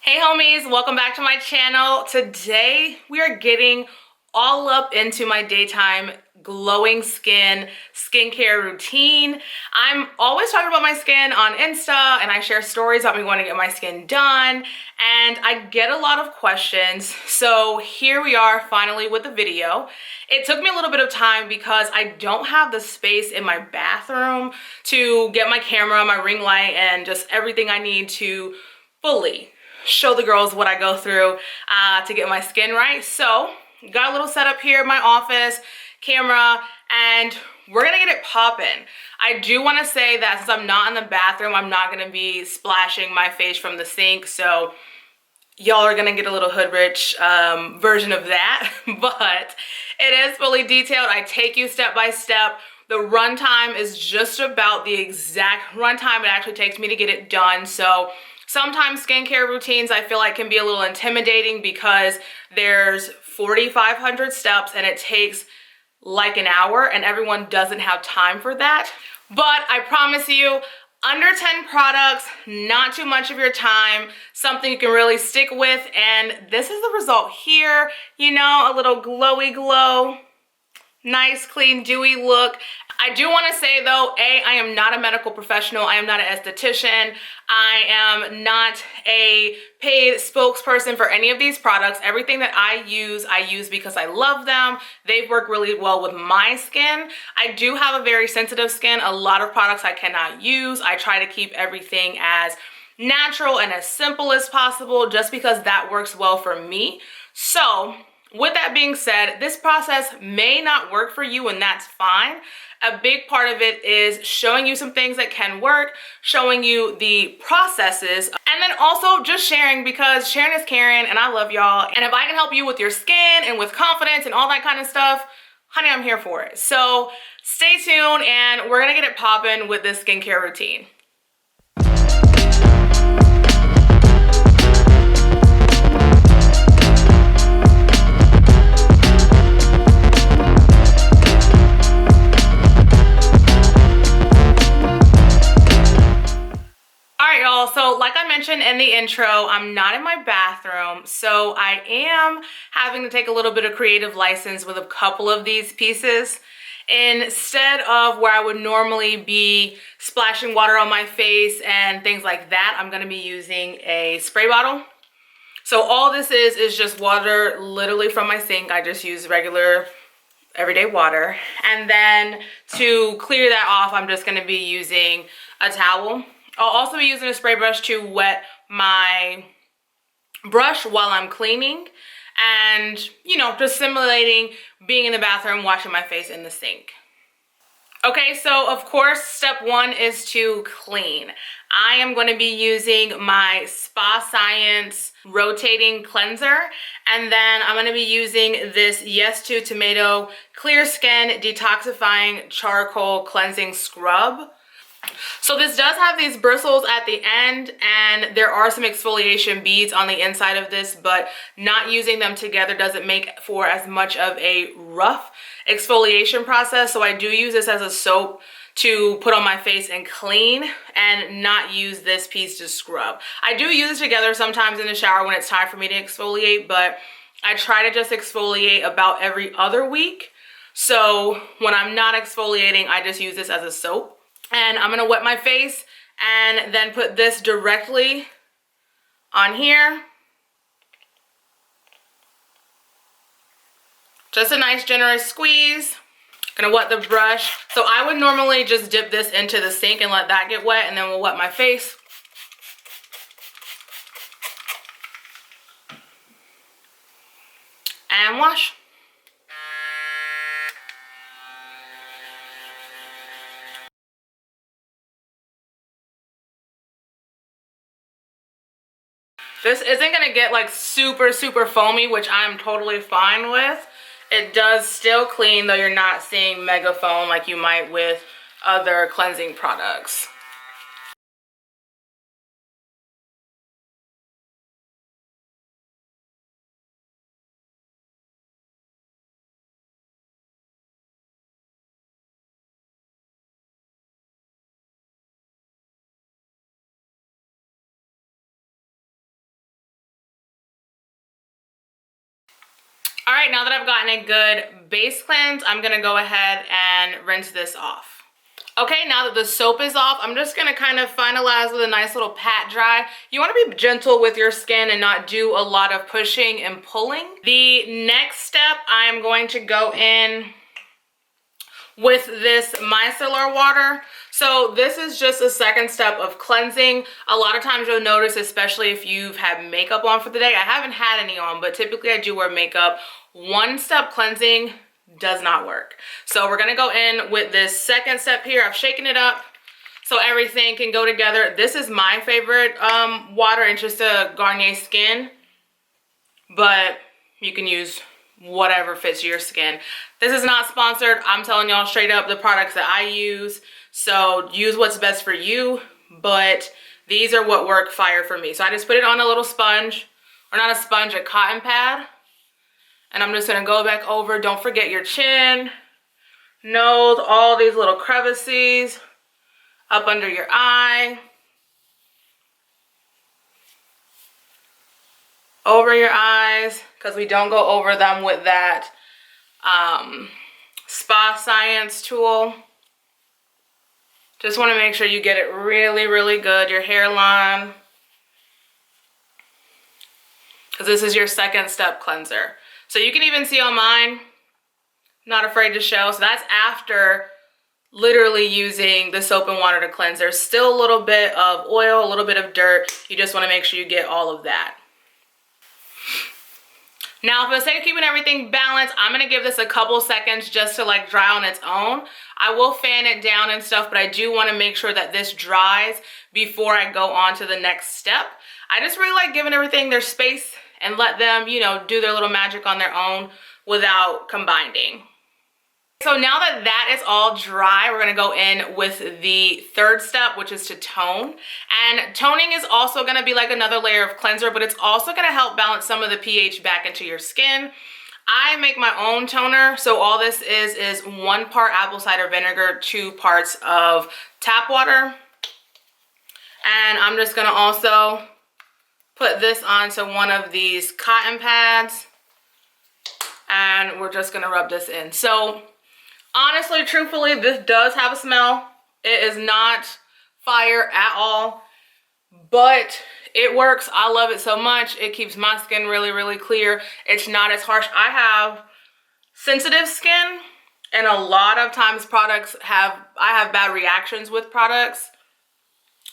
Hey homies, welcome back to my channel. Today we are getting all up into my daytime glowing skincare routine. I'm always talking about my skin on Insta and I share stories about me wanting to get my skin done and I get a lot of questions. So here we are finally with the video. It took me a little bit of time because I don't have the space in my bathroom to get my camera, my ring light, and just everything I need to fully show the girls what I go through to get my skin right. So got a little setup here in my office, camera, and we're gonna get it popping. I do want to say that since I'm not in the bathroom, I'm not gonna be splashing my face from the sink, so y'all are gonna get a little hood rich version of that. But it is fully detailed. I take you step by step. The runtime is just about the exact runtime it actually takes me to get it done. So sometimes skincare routines I feel like can be a little intimidating because there's 4,500 steps and it takes like an hour and everyone doesn't have time for that. But I promise you, under 10 products, not too much of your time, something you can really stick with, and this is the result here. You know, a little glowy glow. Nice, clean, dewy look. I do want to say though, I am not a medical professional. I am not an esthetician. I am not a paid spokesperson for any of these products. Everything that I use because I love them. They work really well with my skin. I do have a very sensitive skin. A lot of products I cannot use. I try to keep everything as natural and as simple as possible just because that works well for me. So with that being said, this process may not work for you and that's fine. A big part of it is showing you some things that can work, showing you the processes, and then also just sharing because sharing is caring and I love y'all. And if I can help you with your skin and with confidence and all that kind of stuff, honey, I'm here for it. So stay tuned and we're gonna get it popping with this skincare routine. So like I mentioned in the intro, I'm not in my bathroom, so I am having to take a little bit of creative license with a couple of these pieces. Instead of where I would normally be splashing water on my face and things like that, I'm gonna be using a spray bottle. So all this is just water literally from my sink. I just use regular everyday water. And then to clear that off, I'm just gonna be using a towel. I'll also be using a spray brush to wet my brush while I'm cleaning and, you know, just simulating being in the bathroom, washing my face in the sink. Okay, so of course, step one is to clean. I am going to be using my Spa Science rotating cleanser, and then I'm going to be using this Yes to Tomato Clear Skin Detoxifying Charcoal Cleansing Scrub. So this does have these bristles at the end and there are some exfoliation beads on the inside of this, but not using them together doesn't make for as much of a rough exfoliation process. So I do use this as a soap to put on my face and clean and not use this piece to scrub. I do use it together sometimes in the shower when it's time for me to exfoliate, but I try to just exfoliate about every other week. So when I'm not exfoliating, I just use this as a soap. And I'm gonna wet my face and then put this directly on here. Just a nice generous squeeze. Gonna wet the brush. So I would normally just dip this into the sink and let that get wet, and then we'll wet my face. And wash. This isn't gonna get like super foamy, which I'm totally fine with. It does still clean, though you're not seeing mega foam like you might with other cleansing products. All right, now that I've gotten a good base cleanse, I'm gonna go ahead and rinse this off. Okay, now that the soap is off, I'm just gonna kind of finalize with a nice little pat dry. You wanna be gentle with your skin and not do a lot of pushing and pulling. The next step, I'm going to go in with this micellar water. So this is just a second step of cleansing. A lot of times you'll notice, especially if you've had makeup on for the day, I haven't had any on, but typically I do wear makeup. One step cleansing does not work. So we're gonna go in with this second step here. I've shaken it up so everything can go together. This is my favorite water. It's just a Garnier Skin, but you can use whatever fits your skin. This is not sponsored. I'm telling y'all straight up the products that I use. So use what's best for you, but these are what work fire for me. So I just put it on a little sponge, or not a sponge, a cotton pad. And I'm just gonna go back over. Don't forget your chin, nose, all these little crevices, up under your eye, over your eyes, because we don't go over them with that Spa Science tool. Just want to make sure you get it really, really good. Your hairline, because this is your second step cleanser. So you can even see on mine, not afraid to show. So that's after literally using the soap and water to cleanse. There's still a little bit of oil, a little bit of dirt. You just want to make sure you get all of that. Now, for the sake of keeping everything balanced, I'm gonna give this a couple seconds just to like dry on its own. I will fan it down and stuff, but I do wanna make sure that this dries before I go on to the next step. I just really like giving everything their space and let them, you know, do their little magic on their own without combining. So now that that is all dry, we're gonna go in with the third step, which is to tone. And toning is also gonna be like another layer of cleanser, but it's also gonna help balance some of the pH back into your skin. I make my own toner, so all this is 1 part apple cider vinegar, 2 parts of tap water. And I'm just gonna also put this onto one of these cotton pads, and we're just gonna rub this in. So honestly, truthfully, this does have a smell. It is not fire at all, but it works. I love it so much. It keeps my skin really, really clear. It's not as harsh. I have sensitive skin, and a lot of times I have bad reactions with products.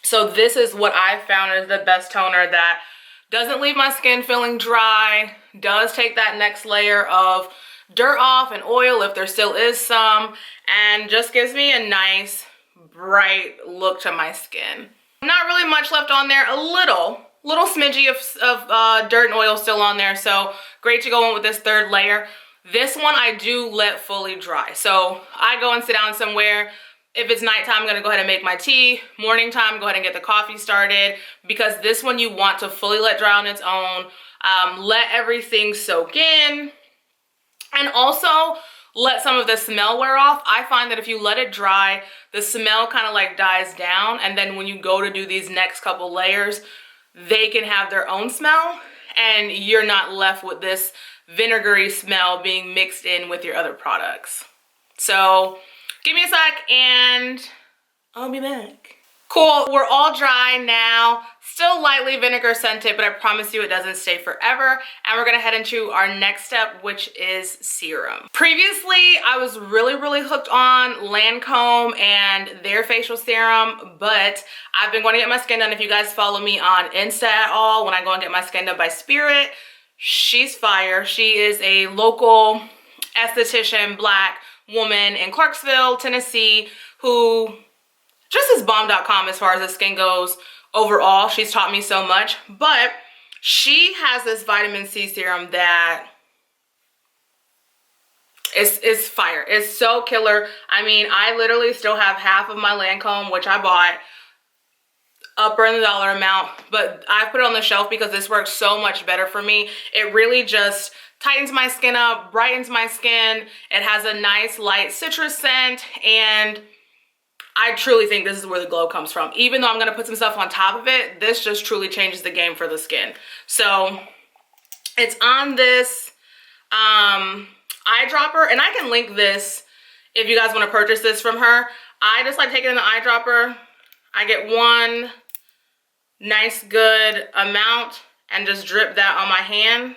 So this is what I found is the best toner that doesn't leave my skin feeling dry, does take that next layer of dirt off and oil if there still is some, and just gives me a nice bright look to my skin. Not really much left on there, a little smidgy of dirt and oil still on there, so great to go in with this third layer. This one I do let fully dry, so I go and sit down somewhere. If it's nighttime, I'm gonna go ahead and make my tea. Morning time, go ahead and get the coffee started, because this one you want to fully let dry on its own. Let everything soak in, and also let some of the smell wear off. I find that if you let it dry, the smell kind of like dies down, and then when you go to do these next couple layers, they can have their own smell, and you're not left with this vinegary smell being mixed in with your other products. So give me a sec and I'll be back. Cool, we're all dry now. Still lightly vinegar scented, but I promise you it doesn't stay forever. And we're gonna head into our next step, which is serum. Previously, I was really hooked on Lancome and their facial serum, but I've been going to get my skin done. If you guys follow me on Insta at all, when I go and get my skin done by Spirit, she's fire. She is a local esthetician, Black woman in Clarksville, Tennessee, who just is bomb.com as far as the skin goes overall. She's taught me so much, but she has this vitamin C serum that is fire. It's so killer. I mean, I literally still have half of my Lancome, which I bought upper in the dollar amount, but I put it on the shelf because this works so much better for me. It really just tightens my skin up, brightens my skin. It has a nice light citrus scent, and I truly think this is where the glow comes from. Even though I'm gonna put some stuff on top of it, this just truly changes the game for the skin. So it's on this eyedropper, and I can link this if you guys want to purchase this from her. I just like taking in the eyedropper. I get one nice good amount and just drip that on my hand.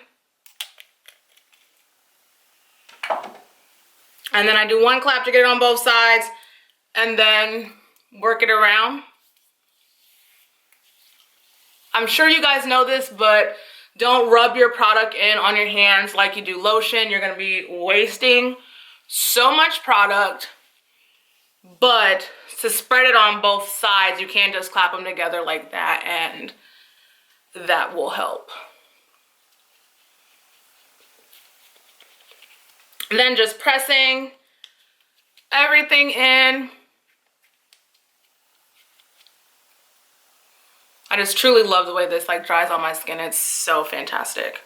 And then I do one clap to get it on both sides and then work it around. I'm sure you guys know this, but don't rub your product in on your hands like you do lotion. You're gonna be wasting so much product. But to spread it on both sides, you can't just clap them together like that, and that will help. And then just pressing everything in. I just truly love the way this like dries on my skin. It's so fantastic.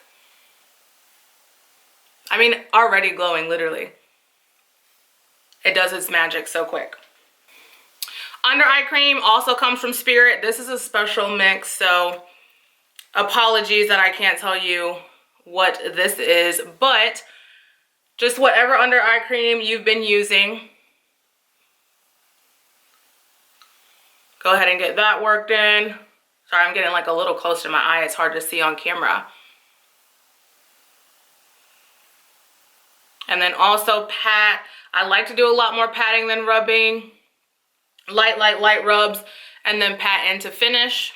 I mean, already glowing, literally. It does its magic so quick. Under eye cream also comes from Spirit. This is a special mix, so apologies that I can't tell you what this is, but just whatever under eye cream you've been using, go ahead and get that worked in. Sorry, I'm getting like a little close to my eye. It's hard to see on camera. And then also pat. I like to do a lot more patting than rubbing. Light rubs, and then pat in to finish.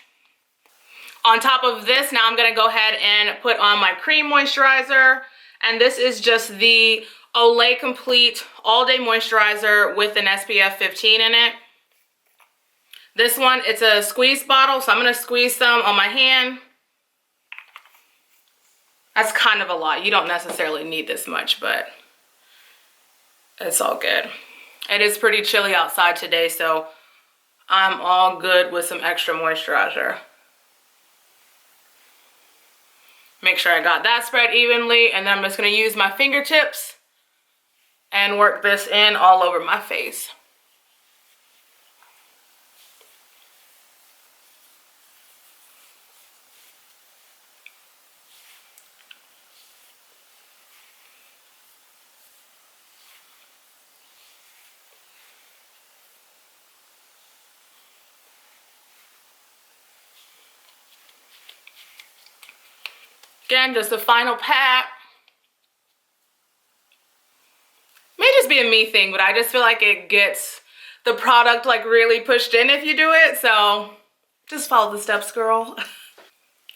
On top of this, now I'm gonna go ahead and put on my cream moisturizer. And this is just the Olay Complete All Day Moisturizer with an SPF 15 in it. This one, it's a squeeze bottle, so I'm gonna squeeze some on my hand. That's kind of a lot. You don't necessarily need this much, but it's all good. It is pretty chilly outside today, so I'm all good with some extra moisturizer. Make sure I got that spread evenly, and then I'm just gonna use my fingertips and work this in all over my face. Again, just a final pat. May just be a me thing, but I just feel like it gets the product like really pushed in if you do it. So just follow the steps, girl.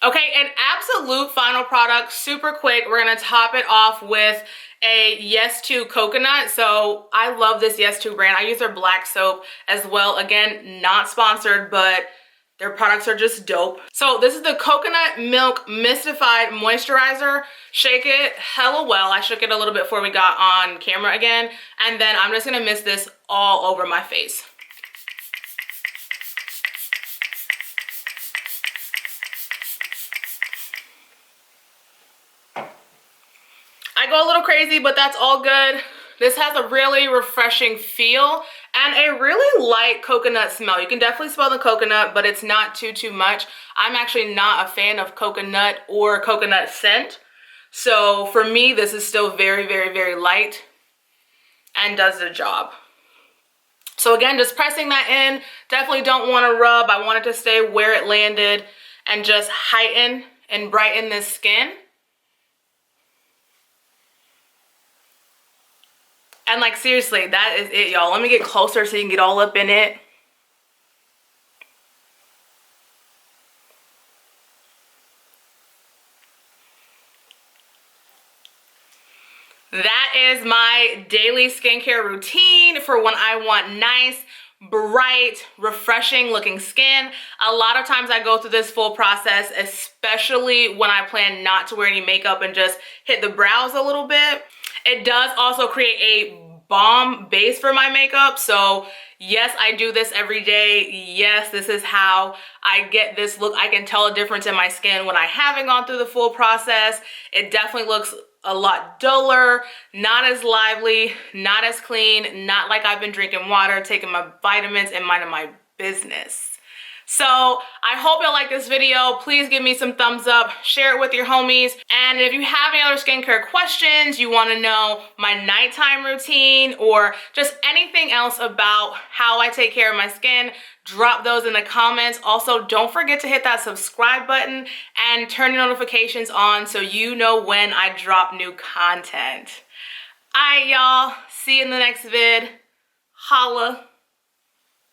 Okay, an absolute final product, super quick. We're gonna top it off with a Yes To coconut. So I love this Yes To brand. I use their black soap as well. Again, not sponsored, but their products are just dope. So this is the Coconut Milk Mystified Moisturizer. Shake it hella well. I shook it a little bit before we got on camera again. And then I'm just gonna mist this all over my face. I go a little crazy, but that's all good. This has a really refreshing feel and a really light coconut smell. You can definitely smell the coconut, but it's not too much. I'm actually not a fan of coconut or coconut scent. So for me, this is still very light and does the job. So again, just pressing that in. Definitely don't want to rub. I want it to stay where it landed and just heighten and brighten this skin. And like seriously, that is it, y'all. Let me get closer so you can get all up in it. That is my daily skincare routine for when I want nice, bright, refreshing looking skin. A lot of times I go through this full process, especially when I plan not to wear any makeup and just hit the brows a little bit. It does also create a balm base for my makeup. So yes, I do this every day. Yes, this is how I get this look. I can tell a difference in my skin when I haven't gone through the full process. It definitely looks a lot duller, not as lively, not as clean, not like I've been drinking water, taking my vitamins, and minding my business. So I hope you'll like this video. Please give me some thumbs up, share it with your homies. And if you have any other skincare questions, you wanna know my nighttime routine or just anything else about how I take care of my skin, drop those in the comments. Also, don't forget to hit that subscribe button and turn your notifications on so you know when I drop new content. All right, y'all, see you in the next vid. Holla.